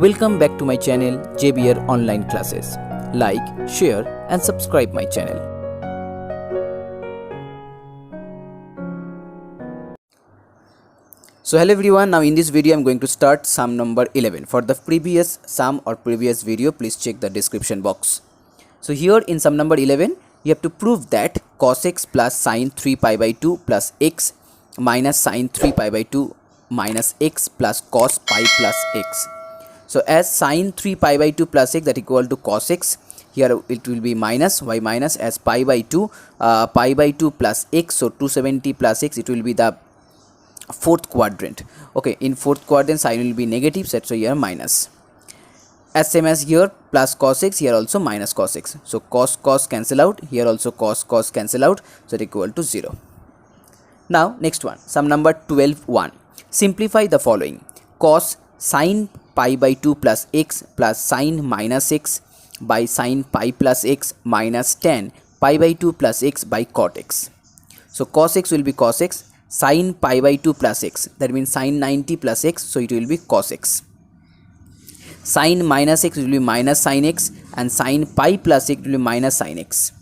Welcome back to my channel JBR Online Classes. Like, share and subscribe my channel. So hello everyone, now in this video I am going to start sum number 11. For the previous sum or previous video, please check the description box. So here in sum number 11, you have to prove that cos x plus sin 3 pi by 2 plus x minus sin 3 pi by 2 minus x plus cos pi plus x. So as sin 3 pi by 2 plus x that equal to cos x, here it will be minus y minus, as pi by 2 plus x, so 270 plus x, it will be the fourth quadrant. Okay, in fourth quadrant sign will be negative, so here minus. As same as here plus cos x, here also minus cos x. So cos cancel out, here also cos cancel out, so it equal to 0. Now next one, sum number 12(1). Simplify the following: cos sin pi by 2 plus x plus sin minus x by sin pi plus x minus tan pi by 2 plus x by cot x. So cos x will be cos x, sin pi by 2 plus x, that means sin 90 plus x, so it will be cos x. Sin minus x will be minus sin x, and sin pi plus x will be minus sin x.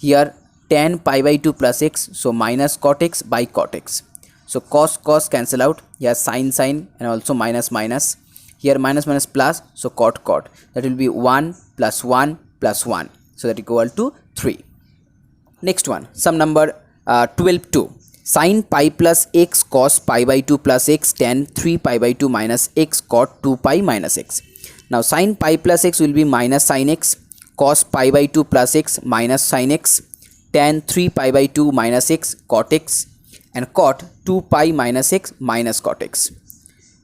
Here tan pi by 2 plus x, so minus cot x by cot x. So cos cancel out, here sin and also minus. Here minus plus, so cot, that will be 1 plus 1 plus 1, so that equal to 3. Next one, sum number 12(2). Sin pi plus x cos pi by 2 plus x tan 3 pi by 2 minus x cot 2 pi minus x. Now sin pi plus x will be minus sin x, cos pi by 2 plus x minus sin x, tan 3 pi by 2 minus x cot x, and cot 2 pi minus x minus cot x.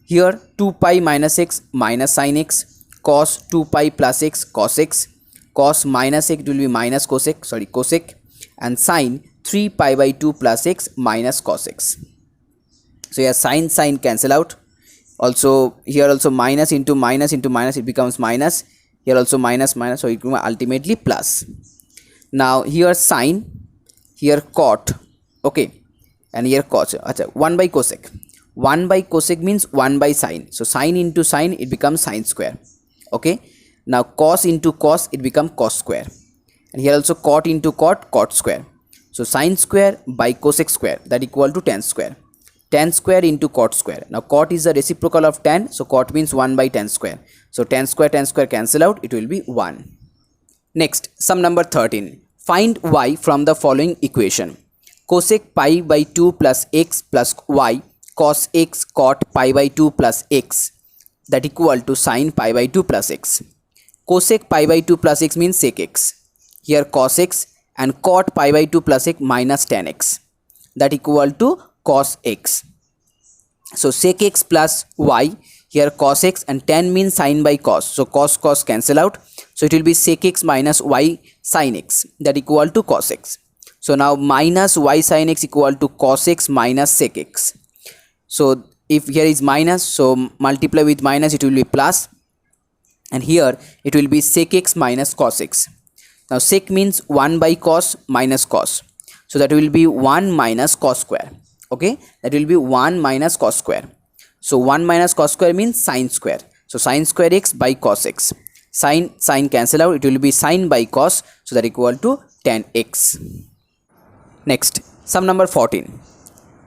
Here 2 pi minus x minus sin x, cos 2 pi plus x cos x, cos minus x will be minus cosec, and sin 3 pi by 2 plus x minus cos x. So here sin cancel out. Also here also minus into minus it becomes minus. Here also minus, so it becomes ultimately plus. Now here sin, here cot, okay, and here cos. 1 by cosec. 1 by cosec means 1 by sin. So sin into sin, it becomes sin square. Okay. Now cos into cos, it becomes cos square. And here also cot into cot square. So sin square by cosec square, that equal to tan square. Tan square into cot square. Now cot is the reciprocal of tan, so cot means 1 by tan square. So tan square cancel out, it will be 1. Next, sum number 13. Find y from the following equation: cosec pi by 2 plus x plus y cos x cot pi by 2 plus x, that equal to sin pi by 2 plus x. Cosec pi by 2 plus x means sec x. Here cos x, and cot pi by 2 plus x minus tan x, that equal to cos x. So sec x plus y, here cos x, and tan means sin by cos, so cos cancel out, so it will be sec x minus y sin x, that equal to cos x. So now minus y sin x equal to cos x minus sec x. So if here is minus, so multiply with minus, it will be plus, and here it will be sec x minus cos x. Now sec means 1 by cos minus cos, so that will be 1 minus cos square. Okay, that will be 1 minus cos square. So 1 minus cos square means sin square. So sin square x by cos x. Sin cancel out, it will be sin by cos, so that equal to tan x. Next, sum number 14.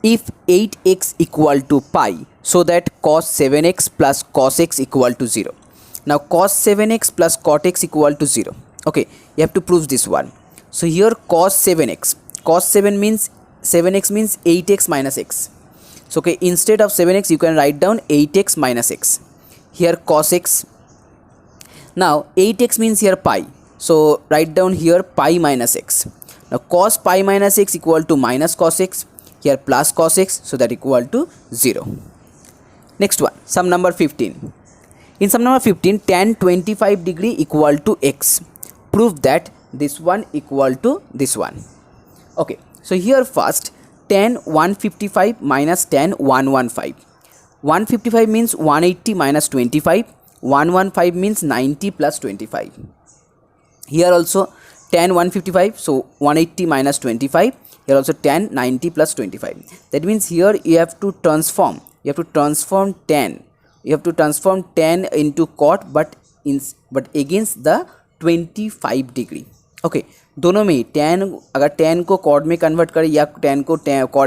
If 8x equal to pi, so that cos 7x plus cos x equal to 0. Now cos 7x plus cot x equal to 0. Okay, you have to prove this one. So here cos 7x, cos 7 means 7x means 8x minus x. So okay, instead of 7x you can write down 8x minus x. Here cos x. Now 8x means here pi, so write down here pi minus x. Now cos pi minus x equal to minus cos x, here plus cos x, so that equal to 0. Next one, sum number 15. In sum number 15, tan 25 degree equal to x. Prove that this one equal to this one. Okay, so here first tan 155 minus tan 115. 155 means 180 minus 25. 115 means 90 plus 25. Here also tan 155, so 180 minus 25. Here also tan 90 plus 25. That means here you have to transform tan you have to transform tan into cot but against the 25 degree. Okay दोनों में ही tan, अगर tan को cot में convert करे या tan को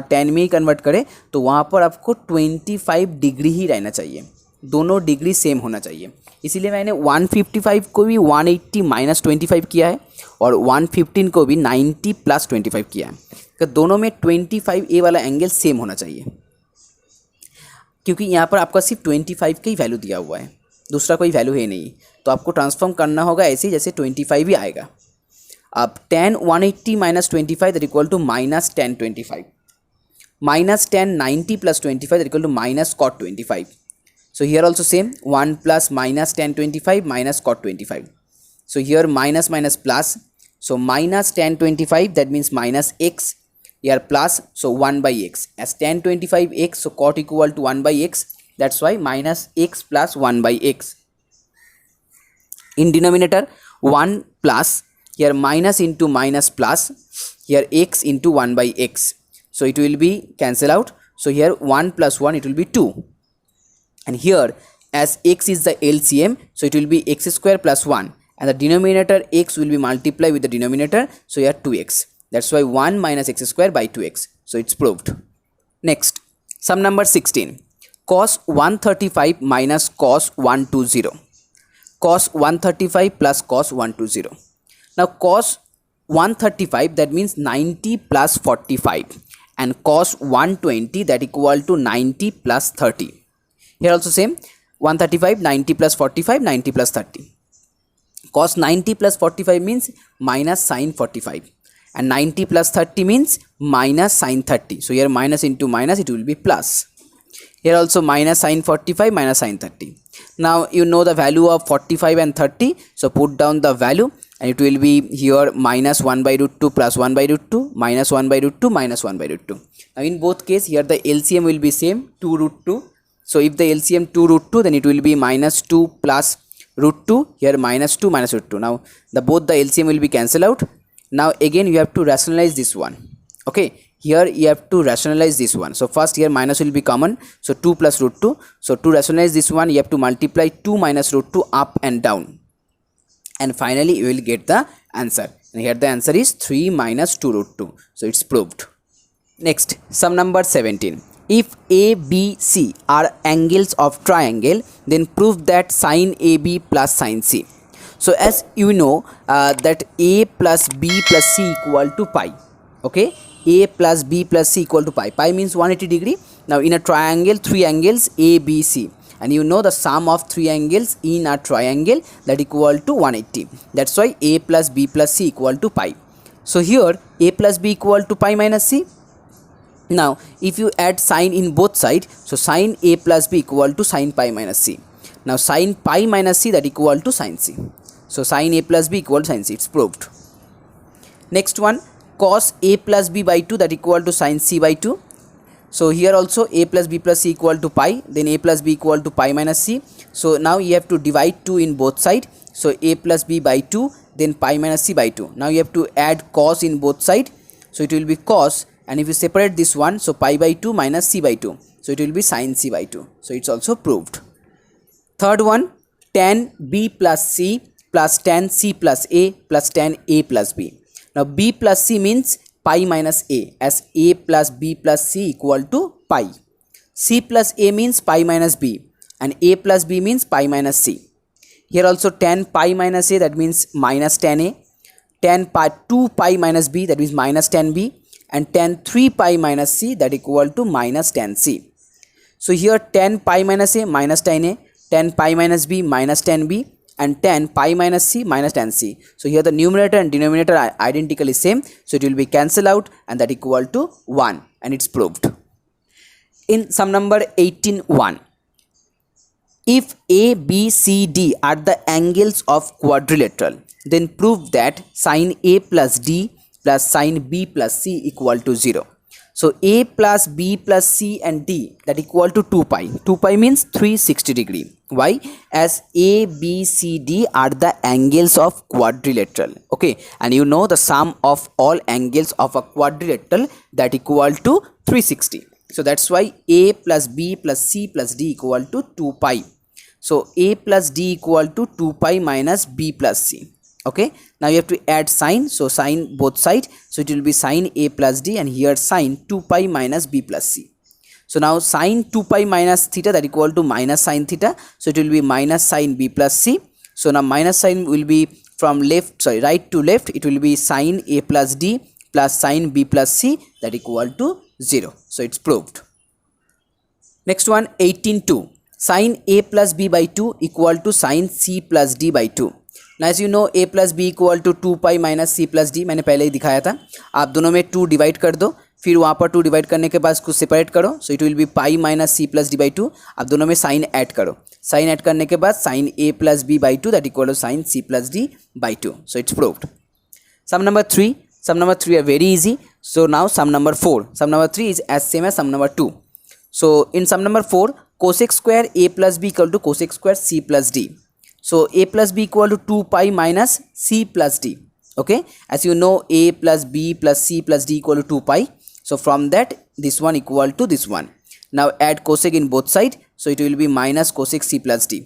tan में ही convert करे तो वहाँ पर आपको 25 डिग्री ही रहना चाहिए, दोनों डिग्री सेम होना चाहिए. इसीलिए मैंने 155 को भी 180 माइनस 25 किया है और 115 को भी 90 प्लस 25 किया है. तो दोनों में 25 ए वाला एंगल सेम होना चाहिए, क्योंकि यहाँ पर आपका सिर्फ 25 का ही वैल्यू दिया हुआ है, दूसरा कोई वैल्यू है नहीं. तो आपको ट्रांसफॉर्म करना होगा ऐसे जैसे 25 ही आएगा. अब tan 180 minus 25 that equal to minus tan 25, minus tan 90 plus 25 that equal to minus cot 25. So here also same, 1 plus minus tan 25 minus cot 25. So here minus minus plus, so minus tan 25 that means minus x, here plus, so 1 by x, as tan 25 x, so cot equal to 1 by x, that's why minus x plus 1 by x. In denominator 1 plus, here minus into minus plus, here x into 1 by x, so it will be cancel out. So here 1 plus 1 it will be 2. And here as x is the LCM, so it will be x square plus 1 and the denominator x will be multiplied with the denominator, so here 2x, that's why 1 minus x square by 2x, so it's proved. Next, sum number 16, cos 135 minus cos 120, cos 135 plus cos 120. Now cos 135 that means 90 plus 45 and cos 120 that equal to 90 plus 30. Here also same, 135, 90 plus 45, 90 plus 30. Cos 90 plus 45 means minus sin 45 and 90 plus 30 means minus sin 30. So here minus into minus it will be plus. Here also minus sin 45 minus sin 30. Now you know the value of 45 and 30. So put down the value and it will be here minus 1 by root 2 plus 1 by root 2 minus 1 by root 2 minus 1 by root 2. Now in both case here the LCM will be same, 2 root 2. So if the LCM 2 root 2 then it will be minus 2 plus root 2, here minus 2 minus root 2. Now both the LCM will be cancelled out. Now again you have to rationalize this one. Okay, here you have to rationalize this one. So first here minus will be common, so 2 plus root 2. So to rationalize this one you have to multiply 2 minus root 2 up and down, and finally you will get the answer, and here the answer is 3 minus 2 root 2. So it's proved. Next, sum number 17. If A, B, C are angles of triangle, then prove that sine AB plus sine C. So as you know that A plus B plus C equal to pi. Okay, A plus B plus C equal to pi. Pi means 180 degree. Now in a triangle, 3 angles A, B, C, and you know the sum of 3 angles in a triangle that equal to 180. That's why A plus B plus C equal to pi. So here A plus B equal to pi minus C. Now if you add sine in both sides, so sine A plus B equal to sine pi minus C. Now sine pi minus C that equal to sine C. So sine A plus B equal to sine C. It's proved. Next one, cos A plus B by 2 that equal to sine C by 2. So here also A plus B plus C equal to pi, then A plus B equal to pi minus C. So now you have to divide 2 in both sides. So A plus B by 2, then pi minus C by 2. Now you have to add cos in both sides. So it will be cos, and if you separate this one, so pi by 2 minus C by 2. So it will be sin C by 2. So it's also proved. Third one, tan B plus C plus tan C plus A plus tan A plus B. Now B plus C means pi minus A, as A plus B plus C equal to pi. C plus A means pi minus B, and A plus B means pi minus C. Here also tan pi minus A, that means minus tan A. Tan pi 2 pi minus B, that means minus tan B. And tan 3 pi minus C, that equal to minus tan C. So here tan pi minus A minus tan A, tan pi minus B minus tan B, and tan pi minus C minus tan C. So here the numerator and denominator are identically same, so it will be cancelled out, and that equal to 1, and it's proved. In sum number 18.1, if A, B, C, D are the angles of quadrilateral, then prove that sine A plus D plus sine B plus C equal to 0. So A plus B plus C and D that equal to 2 pi. 2 pi means 360 degree. Why? As A, B, C, D are the angles of quadrilateral. Okay, and you know the sum of all angles of a quadrilateral that equal to 360. So that's why a plus b plus c plus d equal to 2 pi. So a plus d equal to 2 pi minus b plus c. Okay, now you have to add sign, so sign both sides, so it will be sin a plus d, and here sin 2 pi minus b plus c. So now sin 2 pi minus theta, that equal to minus sin theta, so it will be minus sin b plus c. So now minus sign will be from right to left, it will be sin a plus d plus sin b plus c, that equal to 0. So it's proved. Next one, 18.2. Sin a plus b by 2 equal to sin c plus d by 2. Now as you know a plus b equal to 2 pi minus c plus d, मैंने पहले ही दिखाया था. आप दोनों में 2 divide कर दो, फिर वहाँ पर 2 डिवाइड करने के बाद उसको सेपरेट करो, so it will be pi minus C plus D by 2. आप दोनों में साइन ऐड करो, साइन ऐड करने के बाद sine A plus B by 2 that equal to sine C plus D by 2. So it's proved. Sum number 3 are very easy. So now sum number 4. Sum number 3 is as same as sum number 2. So in sum number 4, cosec square a plus b equal to cosec square c plus d. So a plus b equal to 2 pi minus c plus d. Okay, as you know a plus b plus c plus d equal to 2 pi. So from that this one equal to this one. Now add cosec in both sides, so it will be minus cosec c plus d.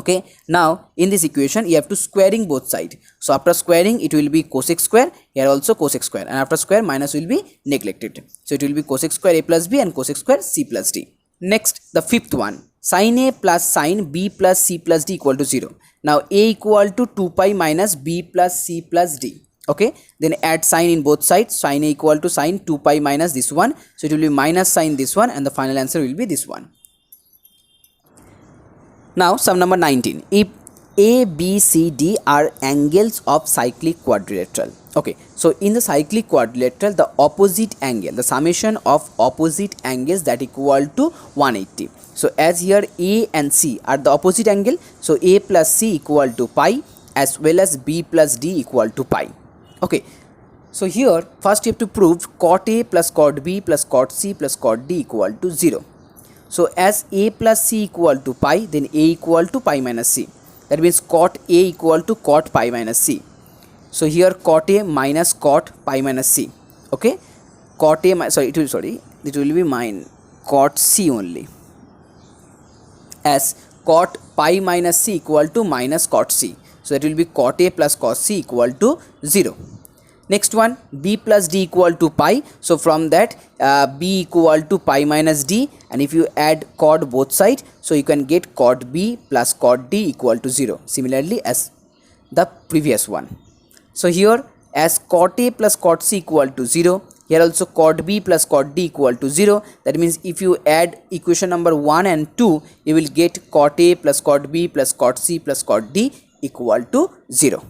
Okay, now in this equation you have to squaring both sides. So after squaring it will be cosec square, here also cosec square, and after square minus will be neglected. So it will be cosec square a plus b and cosec square c plus d. Next, the fifth one, sin a plus sin b plus c plus d equal to 0. Now a equal to 2 pi minus b plus c plus d. Okay, then add sign in both sides. Sin a equal to sin 2 pi minus this one, so it will be minus sin this one, and the final answer will be this one. Now sum number 19. If a, b, c, d are angles of cyclic quadrilateral. Okay, so in the cyclic quadrilateral the opposite angle, the summation of opposite angles that equal to 180. So as here a and c are the opposite angle, so a plus c equal to pi, as well as b plus d equal to pi. Okay, so here first you have to prove cot a plus cot b plus cot c plus cot d equal to 0. So as a plus c equal to pi, then a equal to pi minus c. That means cot a equal to cot pi minus c. So here cot a minus cot pi minus c. Okay, cot a it will be cot c only, as cot pi minus c equal to minus cot c. So that will be cot a plus cos c equal to 0. Next one, b plus d equal to pi. So from that b equal to pi minus d, and if you add cot both sides, so you can get cot b plus cot d equal to 0, similarly as the previous one. So here as cot a plus cot c equal to 0, here also cot b plus cot d equal to 0. That means if you add equation number 1 and 2, you will get cot a plus cot b plus cot c plus cot d equal to 0.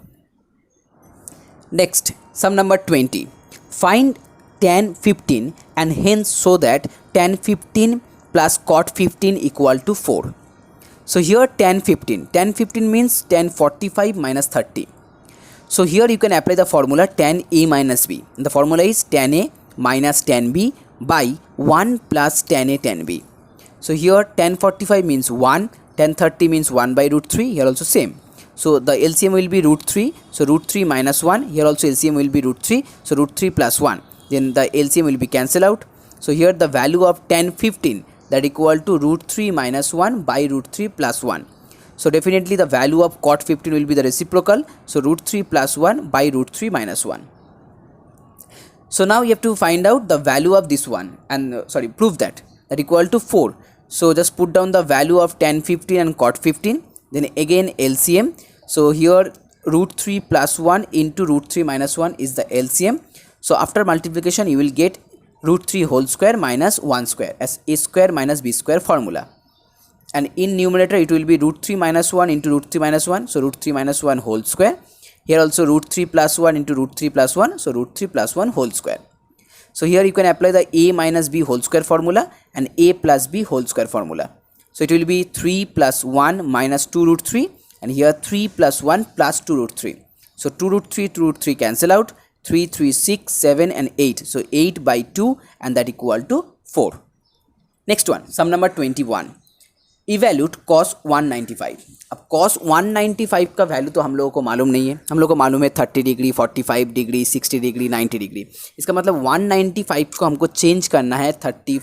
Next, sum number 20. Find tan 15 and hence show that tan 15 plus cot 15 equal to 4. So here tan 15 means tan 45 minus 30. So here you can apply the formula tan a minus b. The formula is tan a minus tan b by 1 plus tan a tan b. So here tan 45 means 1, tan 30 means 1 by root 3, here also same. So the LCM will be root 3, so root 3 minus 1, here also LCM will be root 3, so root 3 plus 1, then the LCM will be cancelled out. So here the value of tan 15, that equal to root 3 minus 1 by root 3 plus 1. So definitely the value of cot 15 will be the reciprocal, so root 3 plus 1 by root 3 minus 1. So now you have to find out the value of this one, and prove that equal to 4. So just put down the value of tan 15 and cot 15, then again LCM. So here root 3 plus 1 into root 3 minus 1 is the LCM. So after multiplication you will get root 3 whole square minus 1 square, as a square minus b square formula. And in numerator it will be root 3 minus 1 into root 3 minus 1, so root 3 minus 1 whole square. Here also root 3 plus 1 into root 3 plus 1, so root 3 plus 1 whole square. So here you can apply the a minus b whole square formula and a plus b whole square formula. So it will be 3 plus 1 minus 2 root 3, and here 3 plus 1 plus 2 root 3. So 2 root 3 cancel out, 3, 3, 6, 7 and 8. So 8 by 2, and that equal to 4. Next one, sum number 21. इवैल्यूट cos 195। अब cos 195 का value तो हम लोगों को मालूम नहीं है, हम लोग को मालूम है 30 डिग्री, 45 डिग्री, 60 डिग्री, 90 डिग्री। इसका मतलब 195 को हमको चेंज करना है 30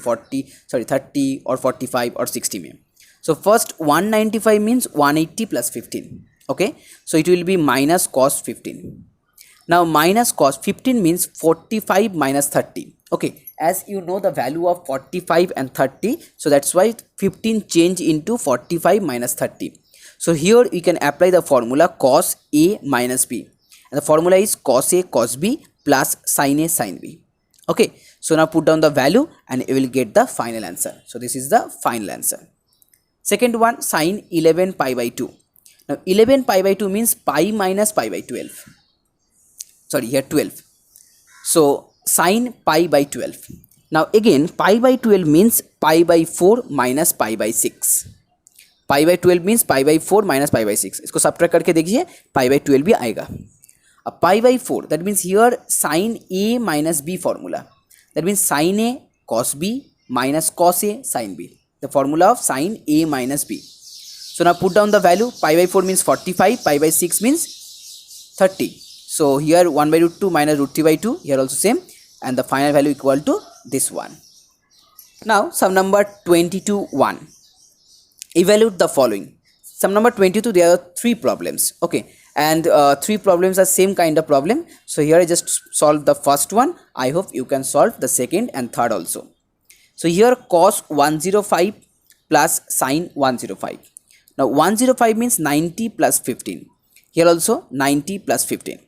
और 45 और 60 में। So first 195 means 180 plus 15, okay, so it will B minus cos 15। Now minus cos 15 means 45 minus 30. Okay, as you know the value of 45 and 30, so that's why 15 change into 45 minus 30. So here you can apply the formula cos A minus B, and the formula is cos A cos B plus sin A sin B. Okay, so now put down the value and you will get the final answer. So this is the final answer. Second one, sin 11 pi by 2. Now 11 pi by 2 means pi minus pi by 12. Sorry, here 12. So sin pi by 12. Now again pi by 12 means pi by 4 minus pi by 6. Pi by 12 means pi by 4 minus pi by 6. इसको subtract करके देखिए pi by 12 भी आएगा। अब pi by 4, that means here sin A minus B formula, that means sin A cos B minus cos A sin B, the formula of sin A minus B. So now put down the value. Pi by 4 means 45, pi by 6 means 30. So here 1 by root 2 minus root 3 by 2, here also same, and the final value equal to this one. Now sum number 22(1). Evaluate the following. Sum number 22, there are 3 problems, okay, and 3 problems are same kind of problem. So here I just solve the first one. I hope you can solve the second and third also. So here cos 105 plus sin 105. Now 105 means 90 plus 15. Here also 90 plus 15.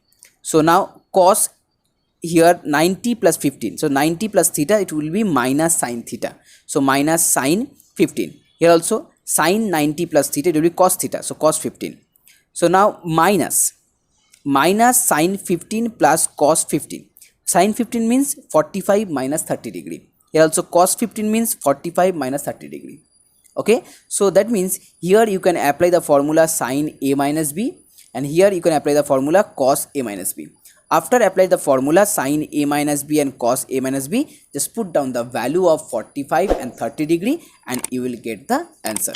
So now cos here 90 plus 15. So 90 plus theta, it will be minus sin theta. So minus sin 15. Here also sin 90 plus theta, it will be cos theta. So cos 15. So now minus sin 15 plus cos 15. Sin 15 means 45 minus 30 degree. Here also cos 15 means 45 minus 30 degree. Okay. So that means here you can apply the formula sin A minus B. And here you can apply the formula cos A minus B. After apply the formula sin A minus B and cos A minus B, just put down the value of 45 and 30 degree and you will get the answer.